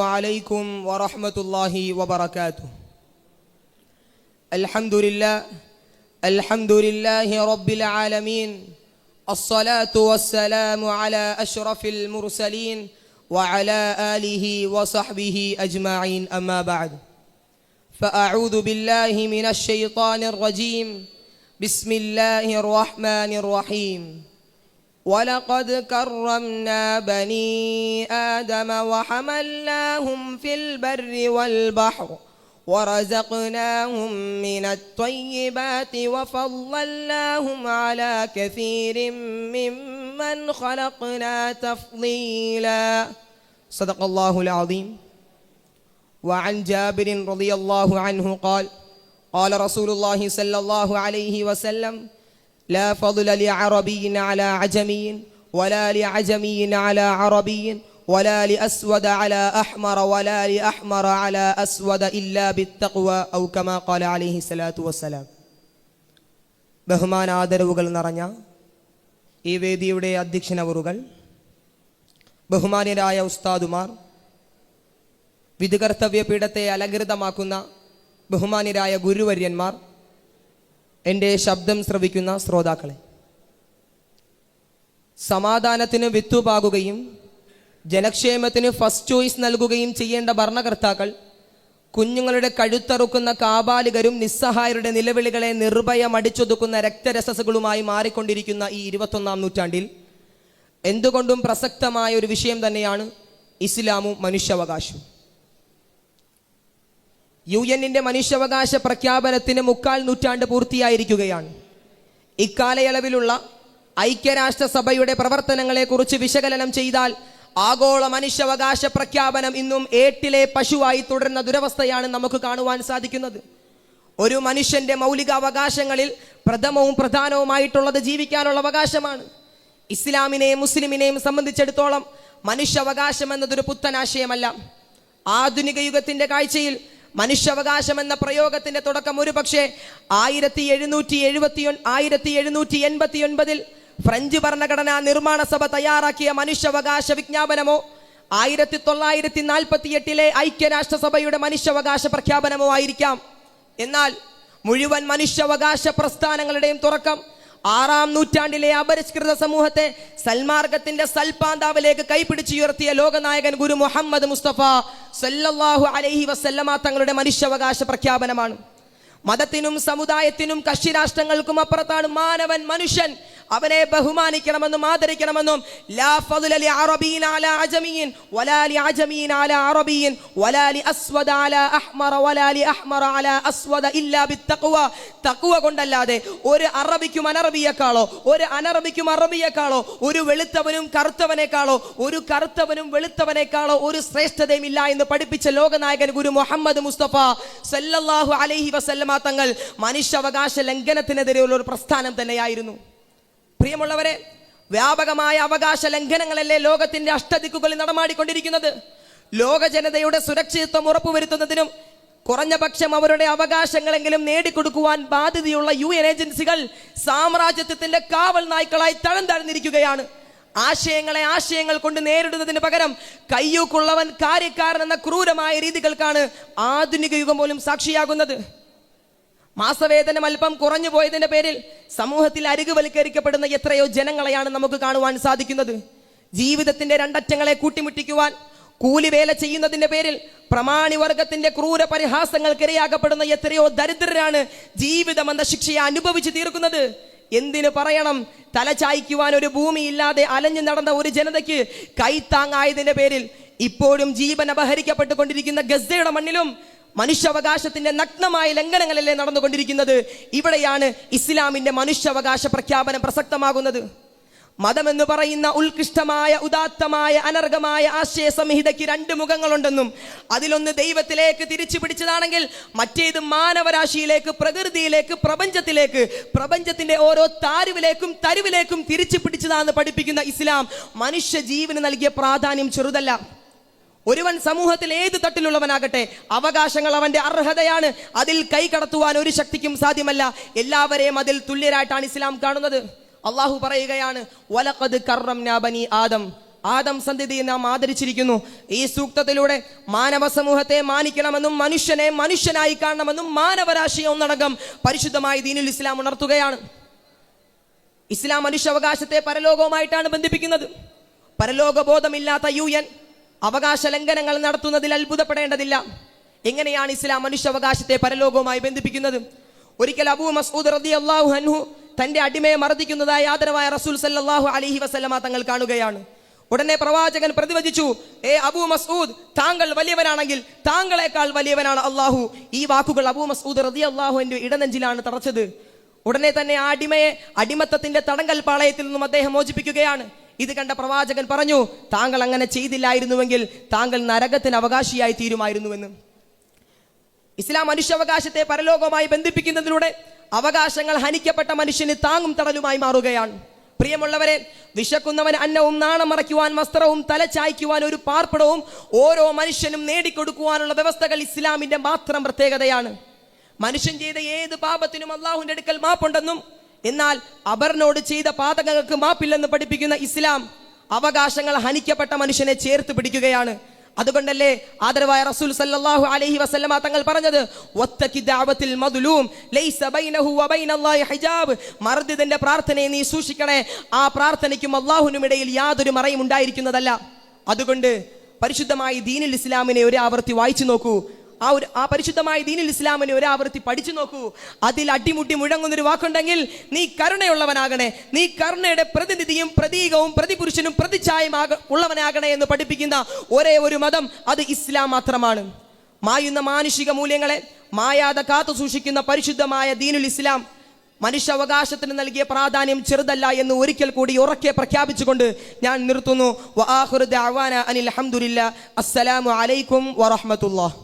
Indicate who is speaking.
Speaker 1: عليكم ورحمة الله وبركاته. الحمد لله رب العالمين، الصلاة والسلام على أشرف المرسلين وعلى آله وصحبه أجمعين، أما بعد، فأعوذ بالله من الشيطان الرجيم. بسم الله الرحمن الرحيم. ولقد كرمنا بني آدم وحملناهم في البر والبحر ورزقناهم من الطيبات وفضلناهم على كثير ممن خلقنا تفضيلا. صدق الله العظيم. وعن جابر رضي الله عنه قال قال رسول الله صلى الله عليه وسلم: لا فضل لعربي على عجمي ولا لعجمي على عربي ولا لأسود على أحمر ولا لأحمر على أسود إلا بالتقوى أو كما قال عليه الصلاة والسلام. ബഹുമാനാദരവുകൾ നിറഞ്ഞ ഈ വേദിയുടെ അധ്യക്ഷനവറുകൾ, ബഹുമാന്യരായ ഉസ്താദുമാർ, വിധികർത്തവ്യ പീഠത്തെ അലങ്കൃതമാക്കുന്ന ബഹുമാന്യരായ ഗുരുവര്യന്മാർ, എൻ്റെ ശബ്ദം ശ്രവിക്കുന്ന ശ്രോതാക്കളെ, സമാധാനത്തിന് വിത്തുപാകുകയും ജനക്ഷേമത്തിന് ഫസ്റ്റ് ചോയ്സ് നൽകുകയും ചെയ്യേണ്ട ഭരണകർത്താക്കൾ കുഞ്ഞുങ്ങളുടെ കഴുത്തറുക്കുന്ന കാബാലികരും നിസ്സഹായരുടെ നിലവിളികളെ നിർഭയം അടിച്ചൊതുക്കുന്ന രക്തരസസുകളുമായി മാറിക്കൊണ്ടിരിക്കുന്ന ഈ 21-ാം നൂറ്റാണ്ടിൽ എന്തുകൊണ്ടും പ്രസക്തമായ ഒരു വിഷയം തന്നെയാണ് ഇസ്ലാമും മനുഷ്യാവകാശവും. UN മനുഷ്യാവകാശ പ്രഖ്യാപനത്തിന് 3/4 നൂറ്റാണ്ട് പൂർത്തിയായിരിക്കുകയാണ്. ഇക്കാലയളവിലുള്ള ഐക്യരാഷ്ട്രസഭയുടെ പ്രവർത്തനങ്ങളെക്കുറിച്ച് വിശകലനം ചെയ്താൽ ആഗോള മനുഷ്യാവകാശ പ്രഖ്യാപനം ഇന്നും ഏട്ടിലെ പശുവായി തുടരുന്ന ദുരവസ്ഥയാണ് നമുക്ക് കാണുവാൻ സാധിക്കുന്നത്. ഒരു മനുഷ്യന്റെ മൗലികാവകാശങ്ങളിൽ പ്രഥമവും പ്രധാനവുമായിട്ടുള്ളത് ജീവിക്കാനുള്ള അവകാശമാണ്. ഇസ്ലാമിനെയും മുസ്ലിമിനെയും സംബന്ധിച്ചിടത്തോളം മനുഷ്യാവകാശം എന്നതൊരു പുത്തനാശയമല്ല. ആധുനിക യുഗത്തിന്റെ കാഴ്ചയിൽ മനുഷ്യാവകാശം എന്ന പ്രയോഗത്തിന്റെ തുടക്കം ഒരുപക്ഷെ 1789 ഫ്രഞ്ച് ഭരണഘടനാ നിർമ്മാണ സഭ തയ്യാറാക്കിയ മനുഷ്യാവകാശ വിജ്ഞാപനമോ 1948 ഐക്യരാഷ്ട്രസഭയുടെ മനുഷ്യാവകാശ പ്രഖ്യാപനമോ ആയിരിക്കാം. എന്നാൽ മുഴുവൻ മനുഷ്യാവകാശ പ്രസ്ഥാനങ്ങളുടെയും തുടക്കം 6-ാം നൂറ്റാണ്ടിലെ അപരിഷ്കൃത സമൂഹത്തെ സൽമാർഗത്തിന്റെ സൽപാന്താവിലേക്ക് കൈപിടിച്ചുയർത്തിയ ലോകനായകൻ ഗുരു മുഹമ്മദ് മുസ്തഫ സല്ലല്ലാഹു അലൈഹി വസല്ലമ തങ്ങളുടെ മനുഷ്യാവകാശ പ്രഖ്യാപനമാണ്. മതത്തിനും സമുദായത്തിനും കക്ഷിരാഷ്ട്രങ്ങൾക്കും അപ്പുറത്താണ് മാനവൻ, മനുഷ്യൻ. അവനെ ബഹുമാനിക്കണമെന്നും ആദരിക്കണമെന്നും ലാ ഫദ്ല ലി അറബിയിൻ അലാ അജമിയിൻ വലാ ലി അജമിയിൻ അലാ അറബിയിൻ വലാ ലി അസ്വദ അലാ അഹ്മറ വലാ ലി അഹ്മറ അലാ അസ്വദ ഇല്ലാ ബിത്തഖ്വ. തഖ്വ കൊണ്ടല്ലാതെ ഒരു അറബിക്കും അനറബിയേക്കാളോ, ഒരു അനറബിക്കും അറബിയേക്കാളോ, ഒരു വെളുത്തവനും കറുത്തവനേക്കാളോ, ഒരു കറുത്തവനും വെളുത്തവനേക്കാളോ ഒരു ശ്രേഷ്ഠതയും ഇല്ല എന്ന് പഠിപ്പിച്ച ലോകനായകൻ ഗുരു മുഹമ്മദ് മുസ്തഫ സല്ലല്ലാഹു അലൈഹി വസല്ലമ തങ്ങൾ മനുഷ്യാവകാശ ലംഘനത്തിനെതിരെയുള്ള ഒരു പ്രസ്ഥാനം തന്നെയായിരുന്നു. പ്രിയമുള്ളവരെ, വ്യാപകമായ അവകാശ ലംഘനങ്ങളല്ലേ ലോകത്തിന്റെ അഷ്ടദിക്കുകളിൽ നടമാടിക്കൊണ്ടിരിക്കുന്നത്. ലോക ജനതയുടെ സുരക്ഷിതത്വം ഉറപ്പുവരുത്തുന്നതിനും കുറഞ്ഞ പക്ഷം അവരുടെ അവകാശങ്ങളെങ്കിലും നേടിക്കൊടുക്കുവാൻ ബാധ്യതയുള്ള UN ഏജൻസികൾ സാമ്രാജ്യത്വത്തിന്റെ കാവൽ നായ്ക്കളായി തരം താഴ്ന്നിരിക്കുകയാണ്. ആശയങ്ങളെ ആശയങ്ങൾ കൊണ്ട് നേരിടുന്നതിന് പകരം കയ്യൂക്കുള്ളവൻ കാര്യക്കാരൻ എന്ന ക്രൂരമായ രീതികൾക്കാണ് ആധുനിക യുഗം പോലും സാക്ഷിയാകുന്നത്. മാസവേതനം അല്പം കുറഞ്ഞു പോയതിന്റെ പേരിൽ സമൂഹത്തിൽ അരികുവൽക്കരിക്കപ്പെടുന്ന എത്രയോ ജനങ്ങളെയാണ് നമുക്ക് കാണുവാൻ സാധിക്കുന്നത്. ജീവിതത്തിന്റെ രണ്ടറ്റങ്ങളെ കൂട്ടിമുട്ടിക്കുവാൻ കൂലിവേല ചെയ്യുന്നതിന്റെ പേരിൽ പ്രമാണിവർഗത്തിന്റെ ക്രൂര പരിഹാസങ്ങൾക്ക് ഇരയാക്കപ്പെടുന്ന എത്രയോ ദരിദ്രരാണ് ജീവിതം എന്ന ശിക്ഷയെ അനുഭവിച്ചു തീർക്കുന്നത്. എന്തിനു പറയണം, തലചായ്ക്കുവാൻ ഒരു ഭൂമിയില്ലാതെ അലഞ്ഞു നടന്ന ഒരു ജനതയ്ക്ക് കൈത്താങ്ങായതിന്റെ പേരിൽ ഇപ്പോഴും ജീവൻ അപഹരിക്കപ്പെട്ടുകൊണ്ടിരിക്കുന്ന ഗസയുടെ മണ്ണിലും മനുഷ്യാവകാശത്തിന്റെ നഗ്നമായ ലംഘനങ്ങളല്ലേ നടന്നുകൊണ്ടിരിക്കുന്നത്. ഇവിടെയാണ് ഇസ്ലാമിന്റെ മനുഷ്യാവകാശ പ്രഖ്യാപനം പ്രസക്തമാകുന്നത്. മതമെന്ന് പറയുന്ന ഉത്കൃഷ്ടമായ ഉദാത്തമായ അനർഘമായ ആശയ സംഹിതയ്ക്ക് 2 മുഖങ്ങളുണ്ടെന്നും അതിലൊന്ന് ദൈവത്തിലേക്ക് തിരിച്ചു പിടിച്ചതാണെങ്കിൽ മറ്റേത് മാനവരാശിയിലേക്ക്, പ്രകൃതിയിലേക്ക്, പ്രപഞ്ചത്തിലേക്ക്, പ്രപഞ്ചത്തിന്റെ ഓരോ തരുവിലേക്കും തിരിച്ചു പിടിച്ചതാണെന്ന് പഠിപ്പിക്കുന്ന ഇസ്ലാം മനുഷ്യ ജീവന് നൽകിയ പ്രാധാന്യം ചെറുതല്ല. ഒരുവൻ സമൂഹത്തിൽ ഏത് തട്ടിലുള്ളവനാകട്ടെ അവകാശങ്ങൾ അവന്റെ അർഹതയാണ്. അതിൽ കൈ കടത്തുവാൻ ഒരു ശക്തിക്കും സാധ്യമല്ല. എല്ലാവരെയും അതിൽ തുല്യരായിട്ടാണ് ഇസ്ലാം കാണുന്നത്. അള്ളാഹു പറയുകയാണ്, വലഖദ് കറംനാ ബനി ആദം, ആദം സന്തതിയെ നാം ആദരിച്ചിരിക്കുന്നു. ഈ സൂക്തത്തിലൂടെ മാനവ സമൂഹത്തെ മാനിക്കണമെന്നും മനുഷ്യനെ മനുഷ്യനായി കാണണമെന്നും മാനവരാശിയെ ഒന്നടങ്കം പരിശുദ്ധമായ ദീനുൽ ഇസ്ലാം ഉണർത്തുകയാണ്. ഇസ്ലാം മനുഷ്യാവകാശത്തെ പരലോകവുമായിട്ടാണ് ബന്ധിപ്പിക്കുന്നത്. പരലോക ബോധമില്ലാത്ത UN അവകാശ ലംഘനങ്ങൾ നടത്തുന്നതിൽ അത്ഭുതപ്പെടേണ്ടതില്ല. എങ്ങനെയാണ് ഇസ്ലാം മനുഷ്യാവകാശത്തെ പരലോകവുമായി ബന്ധിപ്പിക്കുന്നത്? ഒരിക്കൽ അബൂ മസ്ഊദ് റളിയല്ലാഹു അൻഹു തന്റെ അടിമയെ മർദ്ദിക്കുന്നതായി ആദരവായ റസൂൽ സല്ലല്ലാഹു അലൈഹി വസല്ലമ തങ്ങൾ കാണുകയാണ്. ഉടനെ പ്രവാചകൻ പ്രതിവചിച്ചു, അബൂ മസ്ഊദ്, താങ്കൾ വലിയവനാണെങ്കിൽ താങ്കളെക്കാൾ വലിയവനാണ് അള്ളാഹു. ഈ വാക്കുകൾ അബൂ മസ്ഊദ് റളിയല്ലാഹു അൻഹു ഇടനെഞ്ചിലാണ് തറച്ചത്. ഉടനെ തന്നെ ആ അടിമയെ അടിമത്തത്തിന്റെ തടങ്കൽ പാളയത്തിൽ നിന്നും അദ്ദേഹം മോചിപ്പിക്കുകയാണ്. ഇത് കണ്ട പ്രവാചകൻ പറഞ്ഞു, താങ്കൾ അങ്ങനെ ചെയ്തില്ലായിരുന്നുവെങ്കിൽ താങ്കൾ നരകത്തിന് അവകാശിയായി തീരുമായിരുന്നുവെന്ന്. ഇസ്ലാം മനുഷ്യാവകാശത്തെ പരലോകവുമായി ബന്ധിപ്പിക്കുന്നതിലൂടെ അവകാശങ്ങൾ ഹനിക്കപ്പെട്ട മനുഷ്യന് താങ്ങും തടലുമായി മാറുകയാണ്. പ്രിയമുള്ളവരെ, വിശക്കുന്നവൻ അന്നവും നാണം മറയ്ക്കുവാൻ വസ്ത്രവും തലചായ്ക്കുവാൻ ഒരു പാർപ്പിടവും ഓരോ മനുഷ്യനും നേടിക്കൊടുക്കുവാനുള്ള വ്യവസ്ഥകൾ ഇസ്ലാമിന്റെ മാത്രം പ്രത്യേകതയാണ്. മനുഷ്യൻ ചെയ്ത ഏത് പാപത്തിനും അള്ളാഹുവിന്റെ അടുക്കൽ മാപ്പുണ്ടെന്നും എന്നാൽ അപരനോട് ചെയ്ത പാതകങ്ങൾക്ക് മാപ്പില്ലെന്ന് പഠിപ്പിക്കുന്ന ഇസ്ലാം അവകാശങ്ങൾ ഹനിക്കപ്പെട്ട മനുഷ്യനെ ചേർത്ത് പിടിക്കുകയാണ്. അതുകൊണ്ടല്ലേ ആദരവായ റസൂൽ സല്ലല്ലാഹു അലൈഹി വസല്ലമ തങ്ങൾ പറഞ്ഞത്, വത്തഖി ദഅവത്തിൽ മദ്ലൂം ലൈസ ബൈനഹു വബൈനല്ലാഹി ഹിജാബ്. മർദ്ദിതന്റെ പ്രാർത്ഥനയെ നീ സൂക്ഷിക്കണേ, ആ പ്രാർത്ഥനയ്ക്കും അല്ലാഹുവിനും ഇടയിൽ യാതൊരു മറയും ഉണ്ടായിരിക്കുന്നതല്ല. അതുകൊണ്ട് പരിശുദ്ധമായ ദീനുൽ ഇസ്ലാമിനെ ഒരു ആവർത്തി വായിച്ചു നോക്കൂ. ആ പരിശുദ്ധമായ ദീനുൽ ഇസ്ലാമിനെ ഒരു ആവർത്തി പഠിച്ചു നോക്കൂ. അതിൽ അടിമുട്ടി മുഴങ്ങുന്നൊരു വാക്കുണ്ടെങ്കിൽ നീ കരുണയുള്ളവനാകണേ, നീ കരുണയുടെ പ്രതിനിധിയും പ്രതീകവും പ്രതിപുരുഷനും പ്രതിച്ഛായം ഉള്ളവനാകണേ എന്ന് പഠിപ്പിക്കുന്ന ഒരേ ഒരു മതം അത് ഇസ്ലാം മാത്രമാണ്. മായുന്ന മാനുഷിക മൂല്യങ്ങളെ മായാതെ കാത്തു സൂക്ഷിക്കുന്ന പരിശുദ്ധമായ ദീനുൽ ഇസ്ലാം മനുഷ്യാവകാശത്തിന് നൽകിയ പ്രാധാന്യം ചെറുതല്ല എന്ന് ഒരിക്കൽ കൂടി ഉറക്കെ പ്രഖ്യാപിച്ചുകൊണ്ട് ഞാൻ നിർത്തുന്നു. വആഖിറു ദഅവാന അനിൽ ഹംദുലില്ലാഹ്. അസ്സലാമു അലൈക്കും വറഹ്മത്തുള്ളാഹി.